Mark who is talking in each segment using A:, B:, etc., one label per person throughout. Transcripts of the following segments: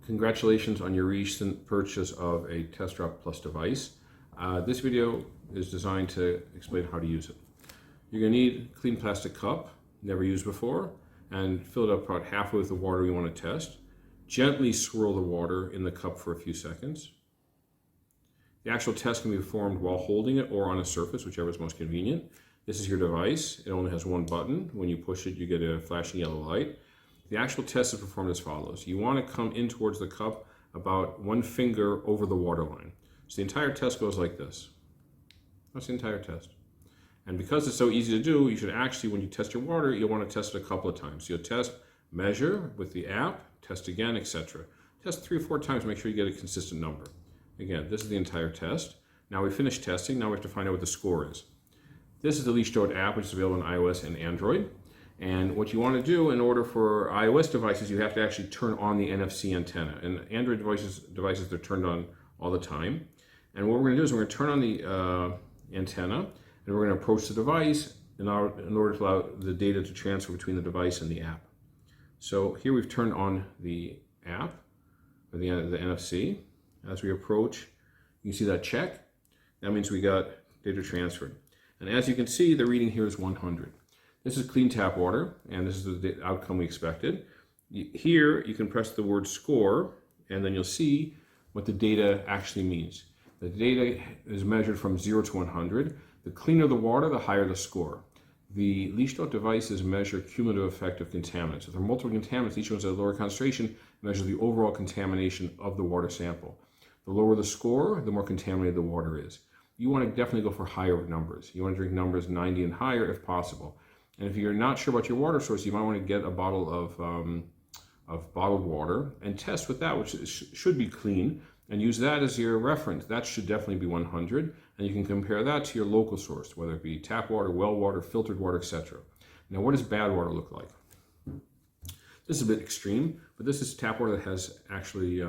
A: Congratulations on your recent purchase of a TestDrop Plus device. This video is designed to explain how to use it. You're going to need a clean plastic cup, never used before, and fill it up about halfway with the water you want to test. Gently swirl the water in the cup for a few seconds. The actual test can be performed while holding it or on a surface, whichever is most convenient. This is your device. It only has one button. When you push it, you get a flashing yellow light. The actual test is performed as follows. You want to come in towards the cup about 1 finger over the water line. So the entire test goes like this. That's the entire test. And because it's so easy to do, you should actually, when you test your water, you'll want to test it a couple of times. You'll test, measure with the app, test again, etc. Test 3 or 4 times, make sure you get a consistent number. Again, this is the entire test. Now we finished testing, now we have to find out what the score is. This is the Lishtot app, which is available on iOS and Android. And what you want to do in order for iOS devices, you have to actually turn on the NFC antenna. And Android devices, they're turned on all the time. And what we're going to do is we're going to turn on the antenna, and we're going to approach the device in order to allow the data to transfer between the device and the app. So here we've turned on the app, or the NFC. As we approach, you can see that check. That means we got data transferred. And as you can see, the reading here is 100. This is clean tap water, and this is the outcome we expected. Here, you can press the word score, and then you'll see what the data actually means. The data is measured from 0 to 100. The cleaner the water, the higher the score. The Lishtot devices measure cumulative effect of contaminants. If there are multiple contaminants, each one's at a lower concentration, measures the overall contamination of the water sample. The lower the score, the more contaminated the water is. You want to definitely go for higher numbers. You want to drink numbers 90 and higher if possible. And if you're not sure about your water source, you might want to get a bottle of bottled water and test with that, which should be clean, and use that as your reference. That should definitely be 100, and you can compare that to your local source, whether it be tap water, well water, filtered water, etc. Now, what does bad water look like? This is a bit extreme, but this is tap water that has actually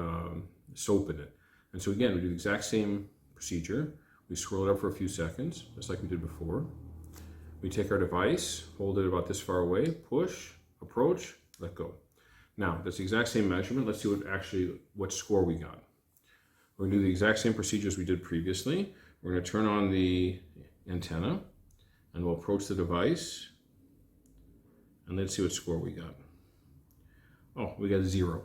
A: soap in it. And so again, we do the exact same procedure. We swirl it up for a few seconds, just like we did before. We take our device, hold it about this far away, push, approach, let go. Now, that's the exact same measurement. Let's see what score we got. We're going to do the exact same procedure as we did previously. We're going to turn on the antenna, and we'll approach the device, and let's see what score we got. Oh, we got 0.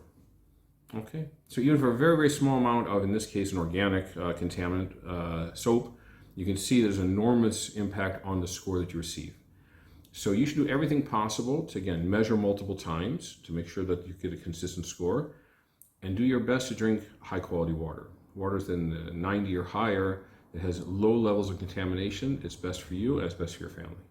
A: Okay, so even for a very, very small amount of, in this case, an organic contaminant, soap, you can see there's enormous impact on the score that you receive. So you should do everything possible to, again, measure multiple times to make sure that you get a consistent score, and do your best to drink high quality water. Water than 90 or higher that has low levels of contamination. It's best for you and it's best for your family.